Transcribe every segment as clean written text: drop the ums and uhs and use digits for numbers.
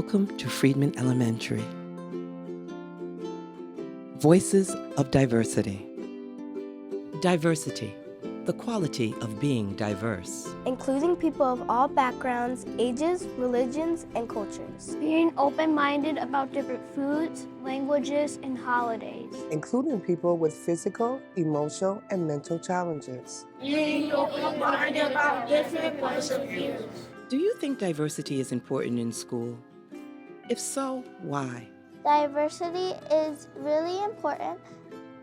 Welcome to Freedman Elementary. Voices of Diversity. Diversity, the quality of being diverse. Including people of all backgrounds, ages, religions, and cultures. Being open-minded about different foods, languages, and holidays. Including people with physical, emotional, and mental challenges. Being open-minded about different points of view. Do you think diversity is important in school? If so, why? Diversity is really important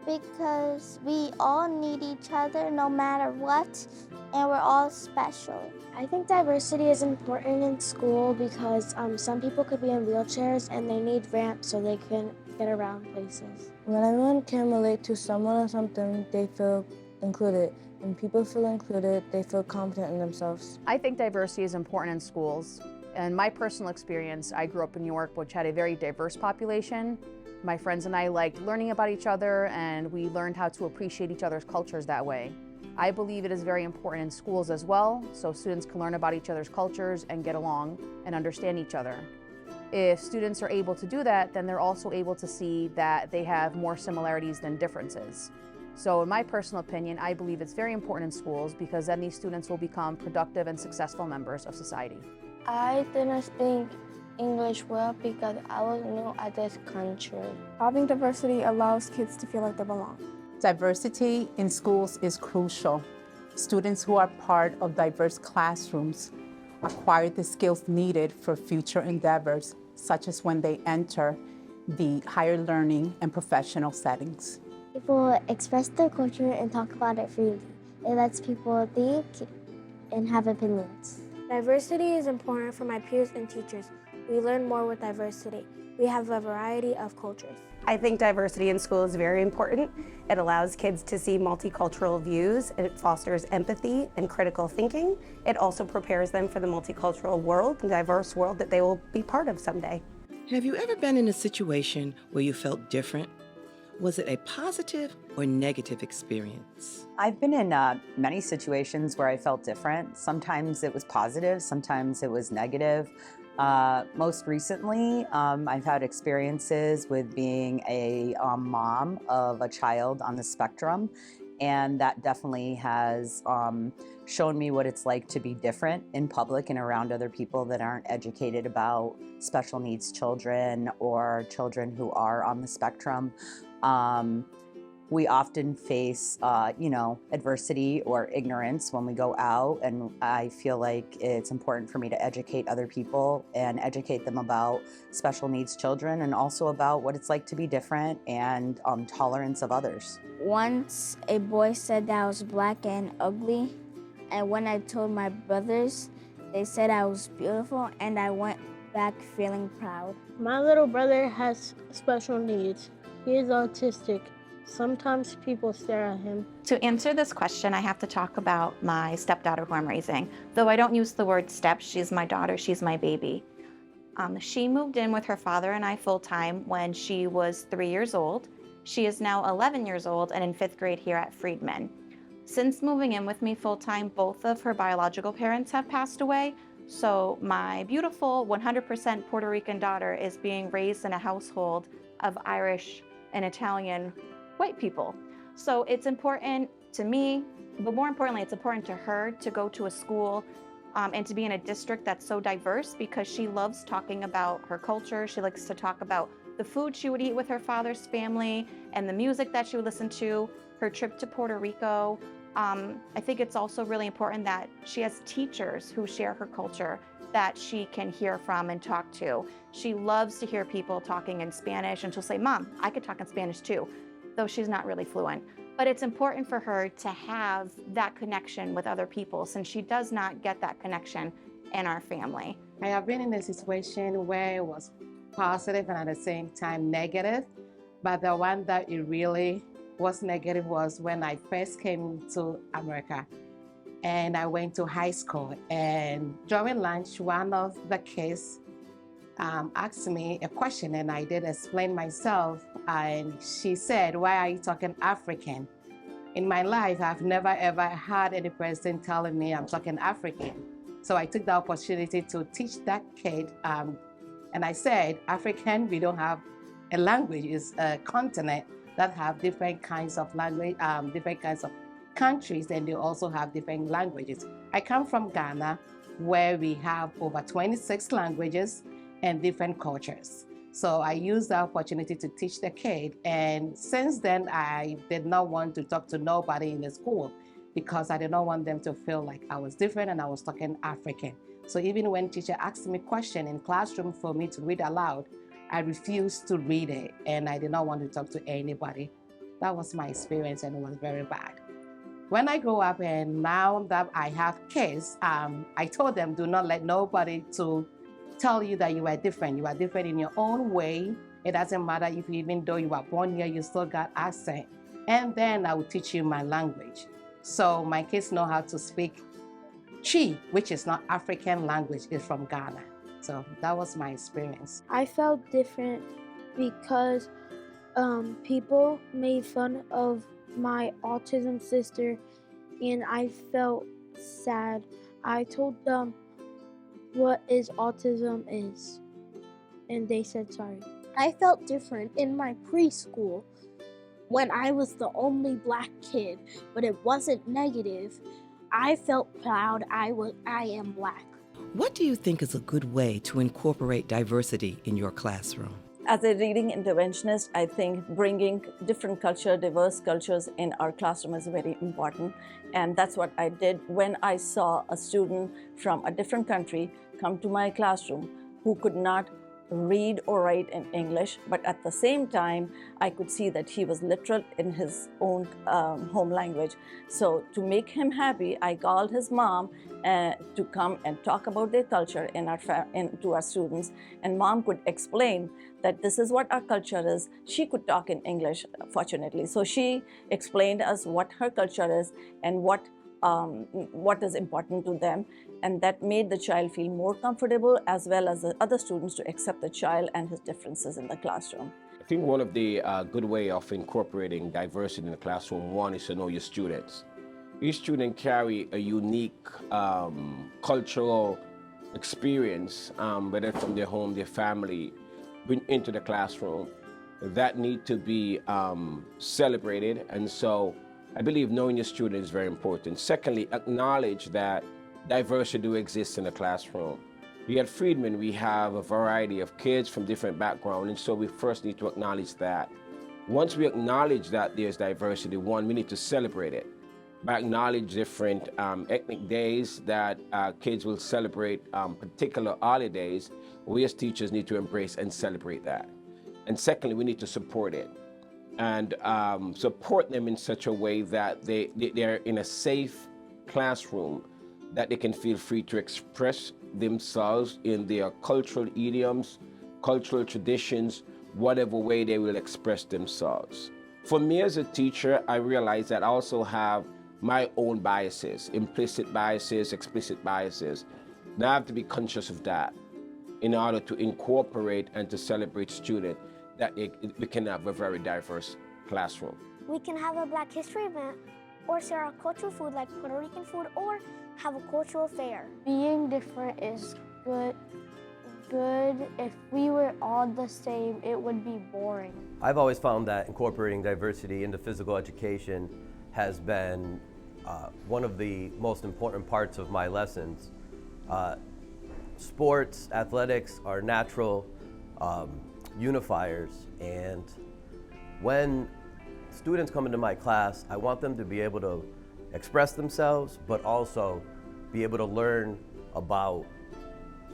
because we all need each other no matter what, and we're all special. I think diversity is important in school because some people could be in wheelchairs and they need ramps so they can get around places. When everyone can relate to someone or something, they feel included. When people feel included, they feel confident in themselves. I think diversity is important in schools. In my personal experience, I grew up in New York, which had a very diverse population. My friends and I liked learning about each other, and we learned how to appreciate each other's cultures that way. I believe it is very important in schools as well, so students can learn about each other's cultures and get along and understand each other. If students are able to do that, then they're also able to see that they have more similarities than differences. So in my personal opinion, I believe it's very important in schools because then these students will become productive and successful members of society. I didn't speak English well because I was new at this country. Having diversity allows kids to feel like they belong. Diversity in schools is crucial. Students who are part of diverse classrooms acquire the skills needed for future endeavors, such as when they enter the higher learning and professional settings. People express their culture and talk about it freely. It lets people think and have opinions. Diversity is important for my peers and teachers. We learn more with diversity. We have a variety of cultures. I think diversity in school is very important. It allows kids to see multicultural views. It fosters empathy and critical thinking. It also prepares them for the multicultural world, the diverse world that they will be part of someday. Have you ever been in a situation where you felt different? Was it a positive or negative experience? I've been in many situations where I felt different. Sometimes it was positive, sometimes it was negative. Most recently, I've had experiences with being a mom of a child on the spectrum, and that definitely has shown me what it's like to be different in public and around other people that aren't educated about special needs children or children who are on the spectrum. We often face, adversity or ignorance when we go out, and I feel like it's important for me to educate other people and educate them about special needs children and also about what it's like to be different and tolerance of others. Once a boy said that I was black and ugly, and when I told my brothers, they said I was beautiful, and I went back feeling proud. My little brother has special needs. He is autistic. Sometimes people stare at him. To answer this question, I have to talk about my stepdaughter who I'm raising. Though I don't use the word step, she's my daughter, she's my baby. She moved in with her father and I full-time when she was 3 years old. She is now 11 years old and in 5th grade here at Freedman. Since moving in with me full-time, both of her biological parents have passed away. So my beautiful 100% Puerto Rican daughter is being raised in a household of Irish and Italian white people. So it's important to me, but more importantly, it's important to her to go to a school and to be in a district that's so diverse because she loves talking about her culture. She likes to talk about the food she would eat with her father's family and the music that she would listen to, her trip to Puerto Rico. I think it's also really important that she has teachers who share her culture that she can hear from and talk to. She loves to hear people talking in Spanish, and she'll say, "Mom, I could talk in Spanish too," though she's not really fluent. But it's important for her to have that connection with other people since she does not get that connection in our family. I have been in a situation where it was positive and at the same time negative, but the one that it really was negative was when I first came to America and I went to high school, and during lunch one of the kids asked me a question and I did explain myself, and she said, "Why are you talking African?" In my life, I've never ever had any person telling me I'm talking African. So I took the opportunity to teach that kid And I said, African, we don't have a language, it's a continent that have different kinds of language, different kinds of countries, and they also have different languages. I come from Ghana, where we have over 26 languages and different cultures. So I used the opportunity to teach the kid. And since then, I did not want to talk to nobody in the school because I did not want them to feel like I was different and I was talking African. So even when teacher asked me a question in classroom for me to read aloud, I refused to read it and I did not want to talk to anybody. That was my experience and it was very bad. When I grow up and now that I have kids, I told them, do not let nobody to tell you that you are different. You are different in your own way. It doesn't matter if even though you are born here, you still got accent. And then I will teach you my language. So my kids know how to speak Chi, which is not African language, it's from Ghana. So that was my experience. I felt different because people made fun of my autism sister and I felt sad. I told them what is autism is and they said sorry. I felt different in my preschool when I was the only black kid, but it wasn't negative. I felt proud I am black. What do you think is a good way to incorporate diversity in your classroom? As a reading interventionist, I think bringing different diverse cultures in our classroom is very important. And that's what I did when I saw a student from a different country come to my classroom who could not read or write in English, but at the same time, I could see that he was literate in his own home language. So to make him happy, I called his mom to come and talk about their culture to our students. And mom could explain that this is what our culture is. She could talk in English, fortunately. So she explained us what her culture is and what is important to them, and that made the child feel more comfortable as well as the other students to accept the child and his differences in the classroom. I think one of the good way of incorporating diversity in the classroom, one is to know your students. Each student carry a unique cultural experience, whether from their home, their family, into the classroom, that need to be celebrated. And so I believe knowing your student is very important. Secondly, acknowledge that diversity do exist in the classroom. Here at Freedman, we have a variety of kids from different backgrounds, and so we first need to acknowledge that. Once we acknowledge that there's diversity, one, we need to celebrate it by acknowledge different ethnic days that kids will celebrate, particular holidays. We as teachers need to embrace and celebrate that. And secondly, we need to support it and support them in such a way that they're in a safe classroom, that they can feel free to express themselves in their cultural idioms, cultural traditions, whatever way they will express themselves. For me as a teacher, I realize that I also have my own biases, implicit biases, explicit biases. And I have to be conscious of that in order to incorporate and to celebrate students, that we can have a very diverse classroom. We can have a Black History event or share our cultural food like Puerto Rican food or have a cultural fair. Being different is good. If we were all the same, it would be boring. I've always found that incorporating diversity into physical education has been one of the most important parts of my lessons. Sports, athletics are natural unifiers, and when students come into my class, I want them to be able to express themselves, but also be able to learn about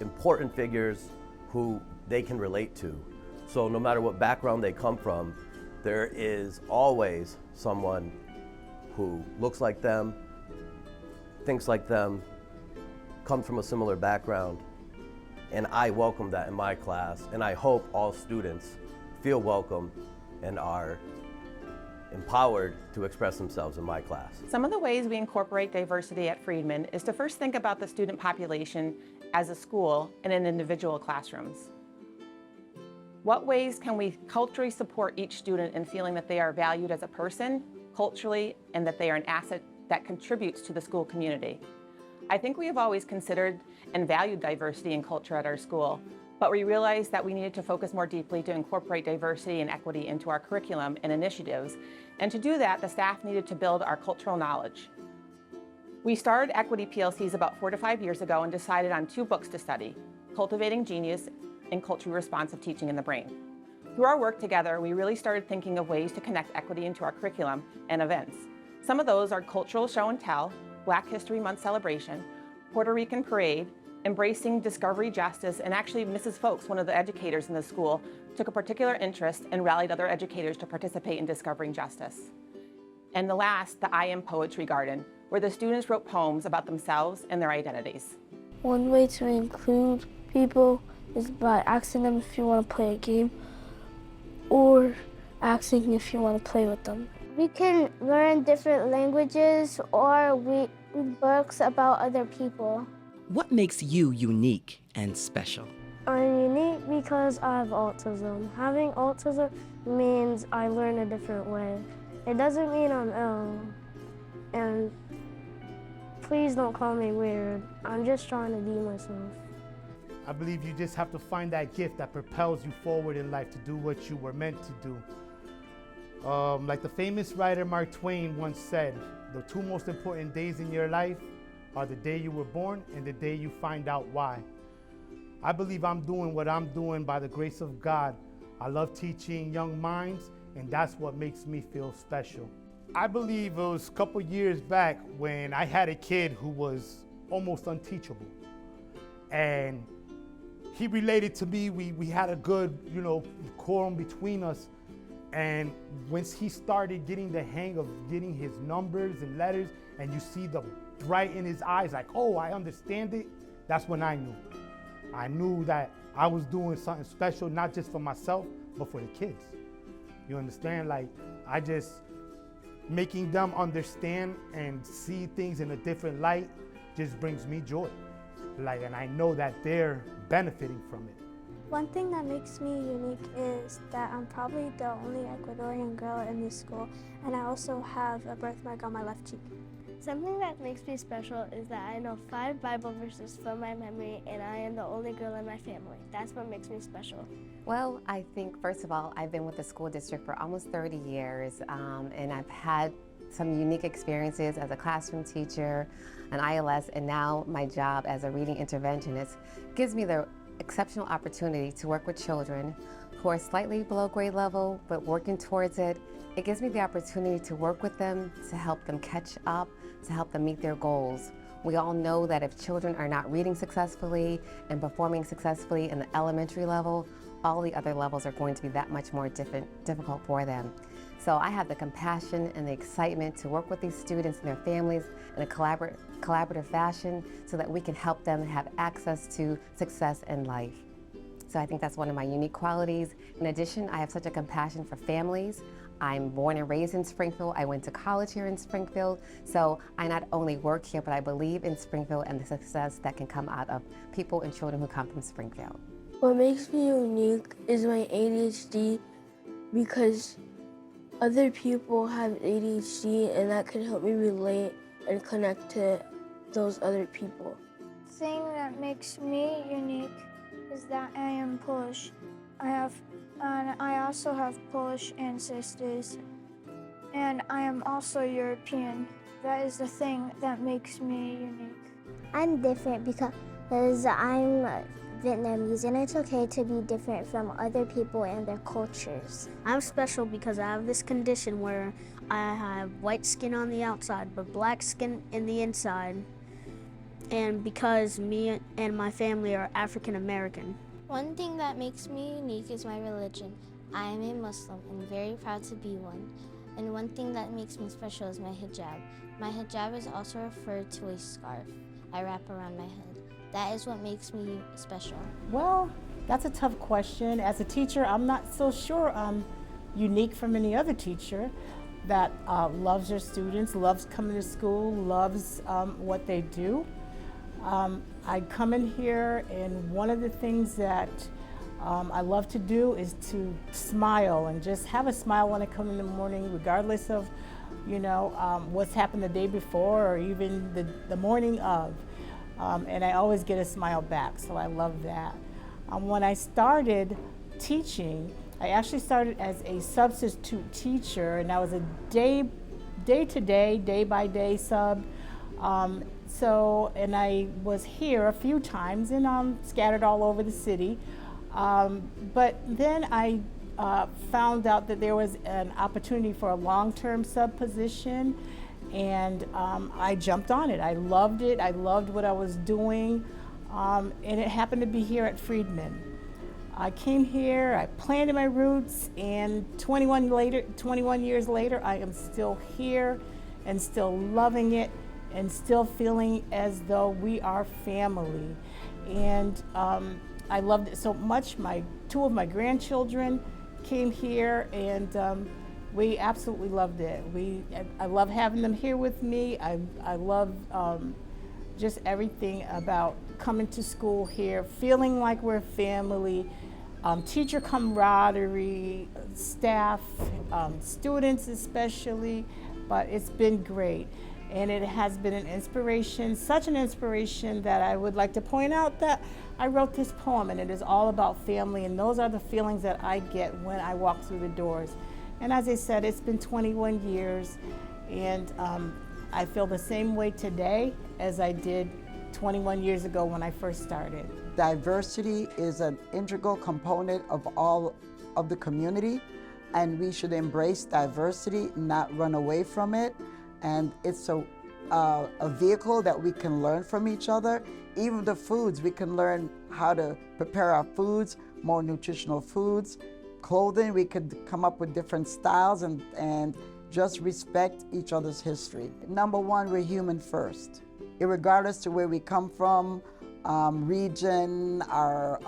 important figures who they can relate to. So no matter what background they come from, there is always someone who looks like them, thinks like them, comes from a similar background, and I welcome that in my class, and I hope all students feel welcome and are empowered to express themselves in my class. Some of the ways we incorporate diversity at Freedman is to first think about the student population as a school and in individual classrooms. What ways can we culturally support each student in feeling that they are valued as a person, culturally, and that they are an asset that contributes to the school community? I think we have always considered and valued diversity and culture at our school, But we realized that we needed to focus more deeply to incorporate diversity and equity into our curriculum and initiatives. And to do that, the staff needed to build our cultural knowledge. We started Equity PLCs about 4 to 5 years ago and decided on 2 books to study, Cultivating Genius and Culturally Responsive Teaching in the Brain. Through our work together, we really started thinking of ways to connect equity into our curriculum and events. Some of those are Cultural Show and Tell, Black History Month celebration, Puerto Rican Parade, Embracing Discovery Justice, and actually Mrs. Folks, one of the educators in the school, took a particular interest and rallied other educators to participate in discovering justice. And the last, the I Am Poetry Garden, where the students wrote poems about themselves and their identities. One way to include people is by asking them if you want to play a game or asking if you want to play with them. We can learn different languages or read books about other people. What makes you unique and special? I'm unique because I have autism. Having autism means I learn a different way. It doesn't mean I'm ill. And please don't call me weird. I'm just trying to be myself. I believe you just have to find that gift that propels you forward in life to do what you were meant to do. Like the famous writer Mark Twain once said, the 2 most important days in your life are the day you were born and the day you find out why. I believe I'm doing what I'm doing by the grace of God. I love teaching young minds, and that's what makes me feel special. I believe it was a couple years back when I had a kid who was almost unteachable. And he related to me. We had a good, quorum between us. And once he started getting the hang of getting his numbers and letters, and you see the bright in his eyes, like, oh, I understand it, that's when I knew. I knew that I was doing something special, not just for myself, but for the kids. You understand? Like, making them understand and see things in a different light just brings me joy. And I know that they're benefiting from it. One thing that makes me unique is that I'm probably the only Ecuadorian girl in this school, and I also have a birthmark on my left cheek. Something that makes me special is that I know 5 Bible verses from my memory, and I am the only girl in my family. That's what makes me special. Well, I think, first of all, I've been with the school district for almost 30 years, and I've had some unique experiences as a classroom teacher, an ILS, and now my job as a reading interventionist gives me the exceptional opportunity to work with children who are slightly below grade level, but working towards it. It gives me the opportunity to work with them, to help them catch up, to help them meet their goals. We all know that if children are not reading successfully and performing successfully in the elementary level, all the other levels are going to be that much more difficult for them. So I have the compassion and the excitement to work with these students and their families in a collaborative fashion so that we can help them have access to success in life. So I think that's one of my unique qualities. In addition, I have such a compassion for families. I'm born and raised in Springfield. I went to college here in Springfield. So I not only work here, but I believe in Springfield and the success that can come out of people and children who come from Springfield. What makes me unique is my ADHD, because other people have ADHD, and that can help me relate and connect to those other people. The thing that makes me unique is that I am Polish. I also have Polish ancestors, and I am also European. That is the thing that makes me unique. I'm different because I'm Vietnamese, and it's okay to be different from other people and their cultures. I'm special because I have this condition where I have white skin on the outside but black skin in the inside, and because me and my family are African American. One thing that makes me unique is my religion. I am a Muslim and very proud to be one. And one thing that makes me special is my hijab. My hijab is also referred to a scarf I wrap around my head. That is what makes me special. Well, that's a tough question. As a teacher, I'm not so sure I'm unique from any other teacher that loves their students, loves coming to school, loves what they do. I come in here, and one of the things that I love to do is to smile and just have a smile when I come in the morning, regardless of, what's happened the day before or even the morning of. And I always get a smile back, so I love that. When I started teaching, I actually started as a substitute teacher, and I was a day-to-day, day-by-day sub. And I was here a few times and scattered all over the city. But then I found out that there was an opportunity for a long-term sub position, and I jumped on it. I loved it. I loved what I was doing, and it happened to be here at Freedman. I came here, I planted my roots, and 21 years later, I am still here and still loving it and still feeling as though we are family. And I loved it so much. Two of my grandchildren came here, and we absolutely loved it. I love having them here with me. I love just everything about coming to school here, feeling like we're family, teacher camaraderie, staff, students especially, but it's been great. And it has been an inspiration, such an inspiration that I would like to point out that I wrote this poem, and it is all about family, and those are the feelings that I get when I walk through the doors. And as I said, it's been 21 years, and I feel the same way today as I did 21 years ago when I first started. Diversity is an integral component of all of the community, and we should embrace diversity, not run away from it. And it's a vehicle that we can learn from each other. Even the foods, we can learn how to prepare our foods, more nutritional foods. Clothing, we could come up with different styles and just respect each other's history. Number one, we're human first. Irregardless to where we come from, region, our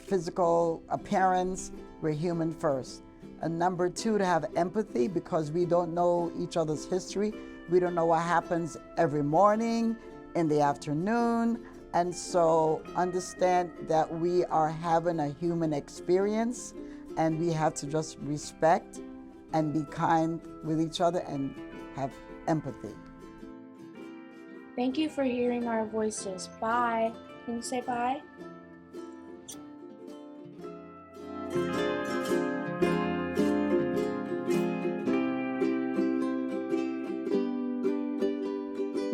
physical appearance, we're human first. And number two, to have empathy, because we don't know each other's history. We don't know what happens every morning, in the afternoon. And so understand that we are having a human experience, and we have to just respect and be kind with each other and have empathy. Thank you for hearing our voices. Bye. Can you say bye?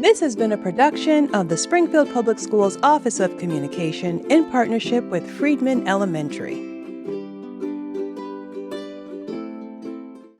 This has been a production of the Springfield Public Schools Office of Communication in partnership with Freedman Elementary.